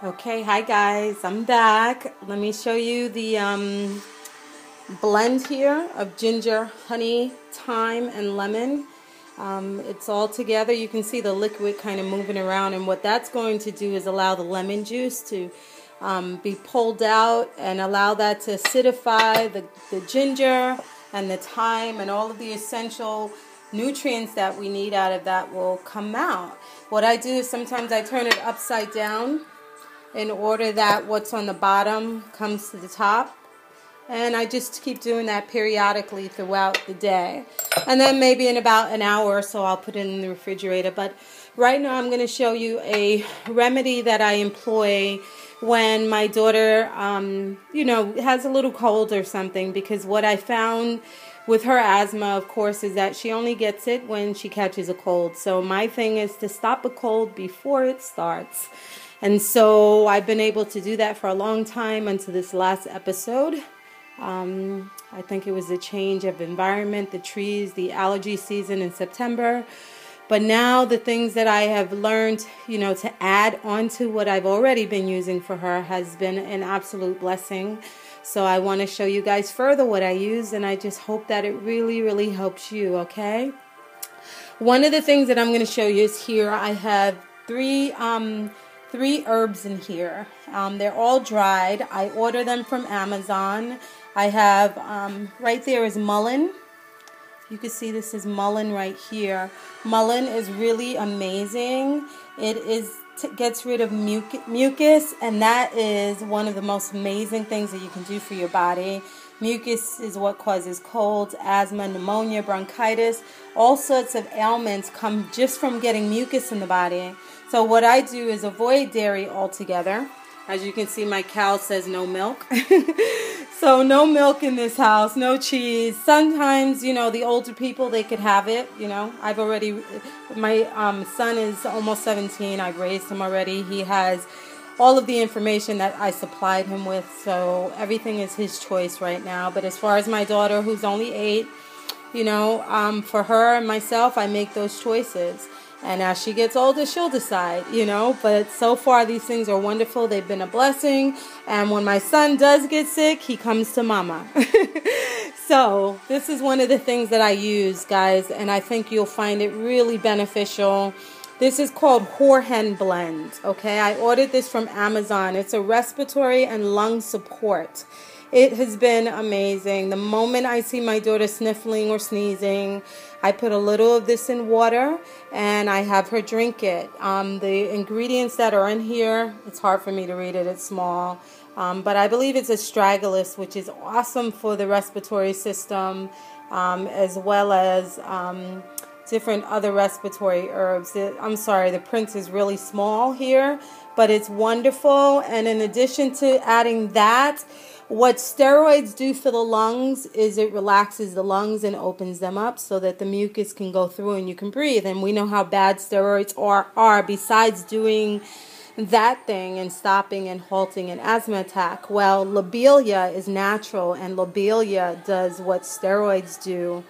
Okay, hi guys, I'm back. Let me show you the blend here of ginger, honey, thyme, and lemon. It's all together. You can see the liquid kind of moving around, and what that's going to do is allow the lemon juice to be pulled out and allow that to acidify the ginger and the thyme, and all of the essential nutrients that we need out of that will come out. What I do is sometimes I turn it upside down in order that what's on the bottom comes to the top. And I just keep doing that periodically throughout the day. And then maybe in about an hour or so I'll put it in the refrigerator. But right now I'm going to show you a remedy that I employ when my daughter, has a little cold or something. Because what I found with her asthma, of course, is that she only gets it when she catches a cold. So my thing is to stop a cold before it starts. And so I've been able to do that for a long time until this last episode. I think it was the change of environment, the trees, the allergy season in September. But now the things that I have learned, to add on to what I've already been using for her has been an absolute blessing. So I want to show you guys further what I use, and I just hope that it really, really helps you, okay? One of the things that I'm going to show you is here I have three herbs in here. They're all dried. I order them from Amazon. I have, right there is mullein. You can see this is mullein right here. Mullein is really amazing. It gets rid of mucus, and that is one of the most amazing things that you can do for your body. Mucus is what causes colds, asthma, pneumonia, bronchitis. All sorts of ailments come just from getting mucus in the body. So what I do is avoid dairy altogether. As you can see, my cow says no milk. So no milk in this house, no cheese. Sometimes, the older people, they could have it. My son is almost 17. I've raised him already. He has all of the information that I supplied him with. So everything is his choice right now. But as far as my daughter, who's only 8, for her and myself, I make those choices. And as she gets older, she'll decide, But so far, these things are wonderful. They've been a blessing. And when my son does get sick, he comes to mama. So this is one of the things that I use, guys. And I think you'll find it really beneficial. This is called Horehound blend, okay? I ordered this from Amazon. It's a respiratory and lung support. It has been amazing. The moment I see my daughter sniffling or sneezing, I put a little of this in water and I have her drink it. The ingredients that are in here, it's hard for me to read it, it's small. But I believe it's astragalus, which is awesome for the respiratory system, as well as different other respiratory herbs. The print is really small here, but it's wonderful. And in addition to adding that, what steroids do for the lungs is it relaxes the lungs and opens them up so that the mucus can go through and you can breathe. And we know how bad steroids are besides doing that thing and stopping and halting an asthma attack. Well, lobelia is natural, and lobelia does what steroids do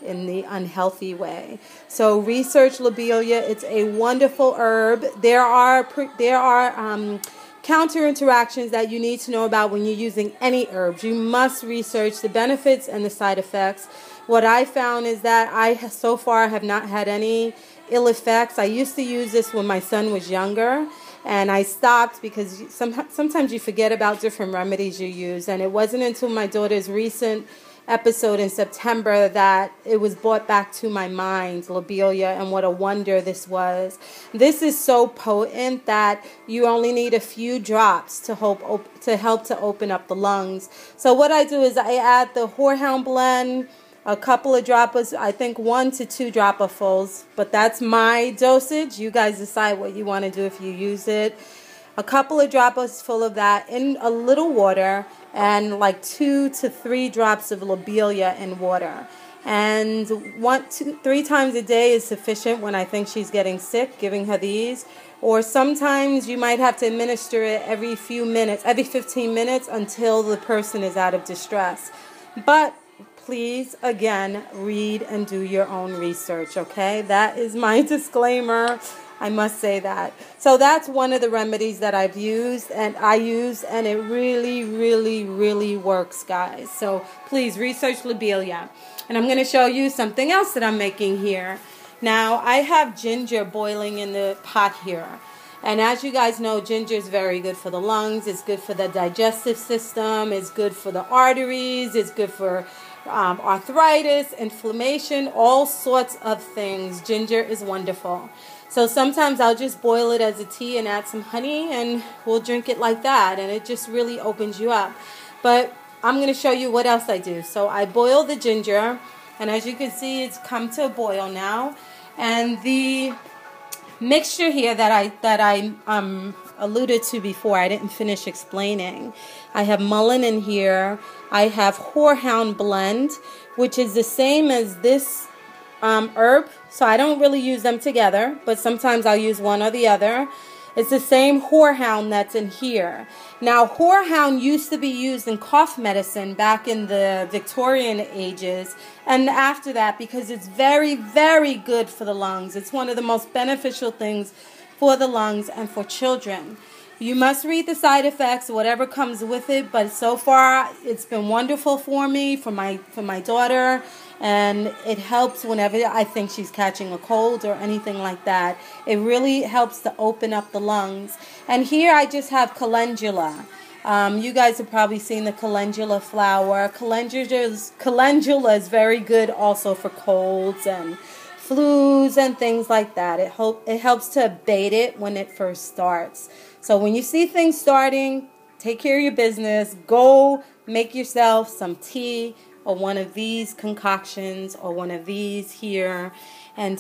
in the unhealthy way. So research lobelia. It's a wonderful herb. There are counter interactions that you need to know about when you're using any herbs. You must research the benefits and the side effects. What I found is that I so far have not had any ill effects. I used to use this when my son was younger, and I stopped because sometimes you forget about different remedies you use. And it wasn't until my daughter's recent episode in September that it was brought back to my mind, lobelia, and what a wonder this was. This is so potent that you only need a few drops to help to open up the lungs. So what I do is I add the Horehound blend, a couple of droppers, I think 1 to 2 dropperfuls, but that's my dosage. You guys decide what you want to do if you use it. A couple of droppers full of that in a little water, and like 2 to 3 drops of lobelia in water. And 1, 2, 3 times a day is sufficient when I think she's getting sick, giving her these. Or sometimes you might have to administer it every few minutes, every 15 minutes until the person is out of distress. But please, again, read and do your own research, okay? That is my disclaimer. I must say that. So that's one of the remedies that I've used and I use, and it really, really, really works, guys. So please research lobelia. And I'm going to show you something else that I'm making here. Now, I have ginger boiling in the pot here. And as you guys know, ginger is very good for the lungs. It's good for the digestive system. It's good for the arteries. It's good for arthritis, inflammation, all sorts of things. Ginger is wonderful. So sometimes I'll just boil it as a tea and add some honey, and we'll drink it like that. And it just really opens you up. But I'm going to show you what else I do. So I boil the ginger, and as you can see, it's come to a boil now. And the mixture here that I alluded to before, I didn't finish explaining. I have mullein in here. I have Horehound blend, which is the same as this herb. So I don't really use them together, but sometimes I'll use one or the other. It's the same Horehound that's in here. Now, Horehound used to be used in cough medicine back in the Victorian ages and after that, because it's very, very good for the lungs. It's one of the most beneficial things for the lungs and for children. You must read the side effects, whatever comes with it, but so far it's been wonderful for me, for my daughter, and it helps whenever I think she's catching a cold or anything like that. It really helps to open up the lungs. And here I just have calendula. You guys have probably seen the calendula flower. Calendula is very good also for colds and flus and things like that. It helps to abate it when it first starts. So when you see things starting, take care of your business. Go make yourself some tea or one of these concoctions or one of these here. And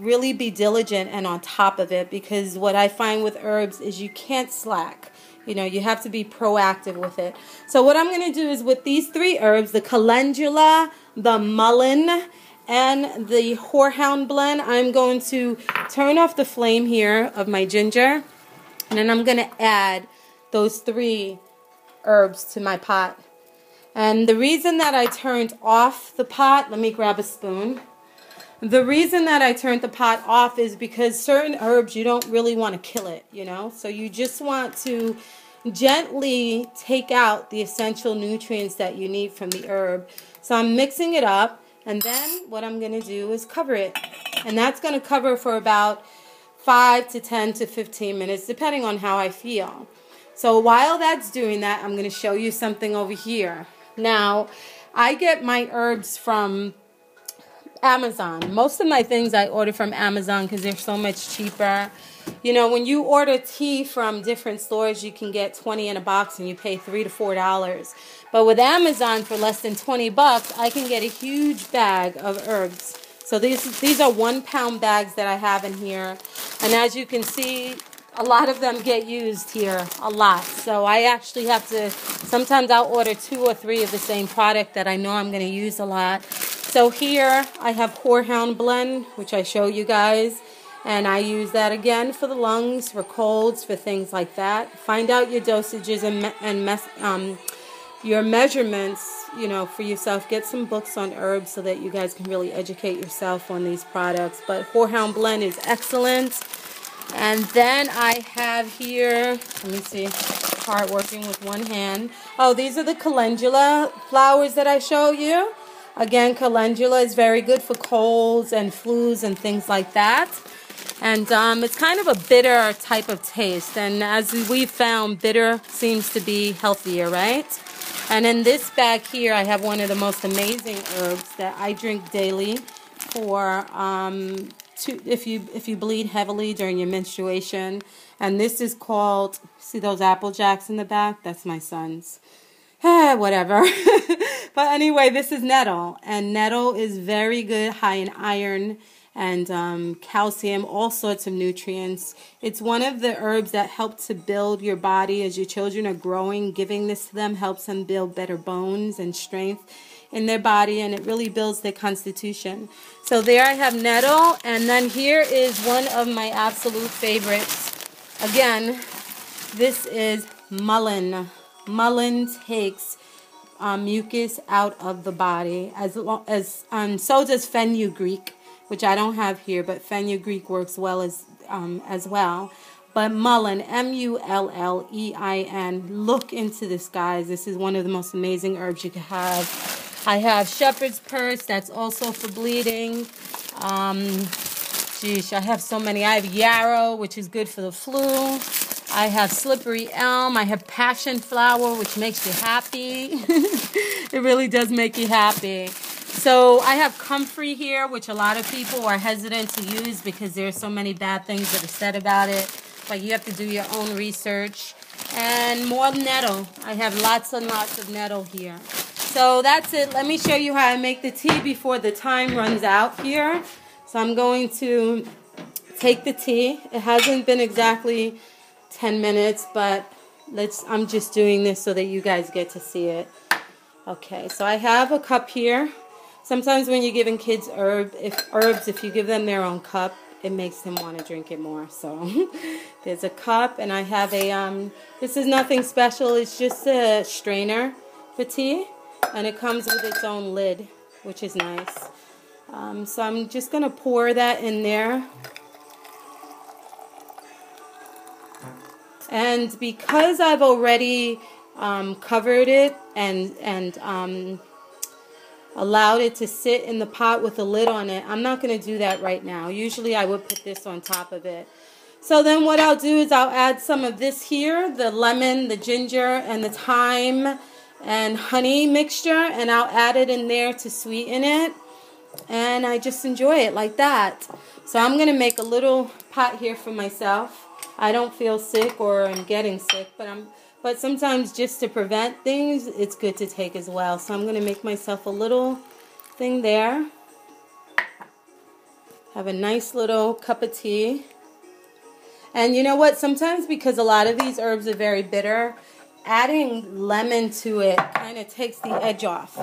really be diligent and on top of it, because what I find with herbs is you can't slack. You know, you have to be proactive with it. So what I'm going to do is with these three herbs, the calendula, the mullein, and the Horehound blend, I'm going to turn off the flame here of my ginger. And then I'm going to add those three herbs to my pot. And the reason that I turned off the pot, let me grab a spoon. The reason that I turned the pot off is because certain herbs, you don't really want to kill it, you know. So you just want to gently take out the essential nutrients that you need from the herb. So I'm mixing it up, and then what I'm going to do is cover it. And that's going to cover for about 5 to 10 to 15 minutes, depending on how I feel. So while that's doing that, I'm going to show you something over here. Now, I get my herbs from Amazon. Most of my things I order from Amazon because they're so much cheaper. You know, when you order tea from different stores, you can get 20 in a box and you pay $3 to $4. But with Amazon, for less than 20 bucks, I can get a huge bag of herbs. So these are 1 pound bags that I have in here. And as you can see, a lot of them get used here, a lot. So I actually have to, sometimes I'll order 2 or 3 of the same product that I know I'm going to use a lot. So here I have Horehound blend, which I show you guys. And I use that again for the lungs, for colds, for things like that. Find out your dosages and your measurements, you know, for yourself. Get some books on herbs so that you guys can really educate yourself on these products. But Horehound blend is excellent. And then I have here, let me see, hard working with one hand. Oh, these are the calendula flowers that I show you. Again, calendula is very good for colds and flus and things like that. And it's kind of a bitter type of taste. And as we've found, bitter seems to be healthier, right? And in this bag here, I have one of the most amazing herbs that I drink daily for if you bleed heavily during your menstruation. And this is called, see those Apple Jacks in the back? That's my son's. Whatever. But anyway, this is nettle. And nettle is very good, high in iron and calcium, all sorts of nutrients. It's one of the herbs that help to build your body as your children are growing. Giving this to them helps them build better bones and strength in their body, and it really builds their constitution. So there I have nettle, and then here is one of my absolute favorites. Again, this is mullein. Mullein takes mucus out of the body, so does fenugreek, which I don't have here, but fenugreek works well as well. But mullein, mullein, look into this, guys. This is one of the most amazing herbs you can have. I have shepherd's purse, that's also for bleeding. Geesh, I have so many. I have yarrow, which is good for the flu. I have slippery elm. I have passion flower, which makes you happy. It really does make you happy. So I have comfrey here, which a lot of people are hesitant to use because there's so many bad things that are said about it. But you have to do your own research. And more nettle. I have lots and lots of nettle here. So that's it. Let me show you how I make the tea before the time runs out here. So I'm going to take the tea. It hasn't been exactly 10 minutes, but I'm just doing this so that you guys get to see it. Okay, so I have a cup here. Sometimes when you're giving kids herbs, if you give them their own cup, it makes them want to drink it more. So there's a cup, and I have a, this is nothing special. It's just a strainer for tea, and it comes with its own lid, which is nice. So I'm just going to pour that in there. And because I've already covered it and allowed it to sit in the pot with the lid on it, I'm not going to do that right now. Usually I would put this on top of it. So then what I'll do is I'll add some of this here, the lemon, the ginger, and the thyme and honey mixture, and I'll add it in there to sweeten it. And I just enjoy it like that. So I'm going to make a little pot here for myself. I don't feel sick or I'm getting sick, but sometimes just to prevent things, it's good to take as well. So I'm going to make myself a little thing there. Have a nice little cup of tea. And you know what? Sometimes because a lot of these herbs are very bitter, adding lemon to it kind of takes the edge off.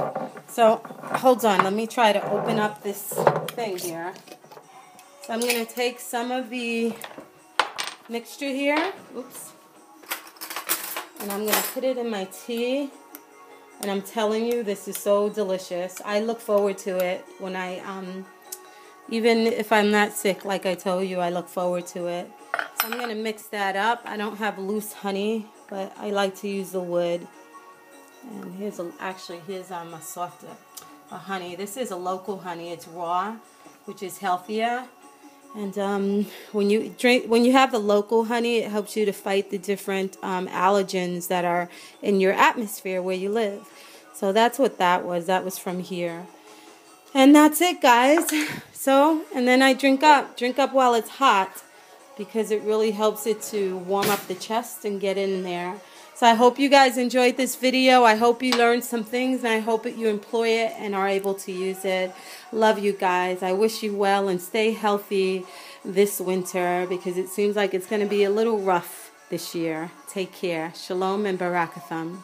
So hold on, let me try to open up this thing here. So I'm going to take some of the mixture here, oops, and I'm going to put it in my tea, and I'm telling you, this is so delicious. I look forward to it when I, even if I'm not sick, like I told you, I look forward to it. So I'm going to mix that up. I don't have loose honey, but I like to use the wood. And here's a softer honey. This is a local honey. It's raw, which is healthier. And when you have the local honey, it helps you to fight the different allergens that are in your atmosphere where you live. So that's what that was. That was from here. And that's it, guys. So, and then I drink up while it's hot, because it really helps it to warm up the chest and get in there. So I hope you guys enjoyed this video. I hope you learned some things, and I hope that you employ it and are able to use it. Love you guys. I wish you well, and stay healthy this winter, because it seems like it's going to be a little rough this year. Take care. Shalom and Barakatham.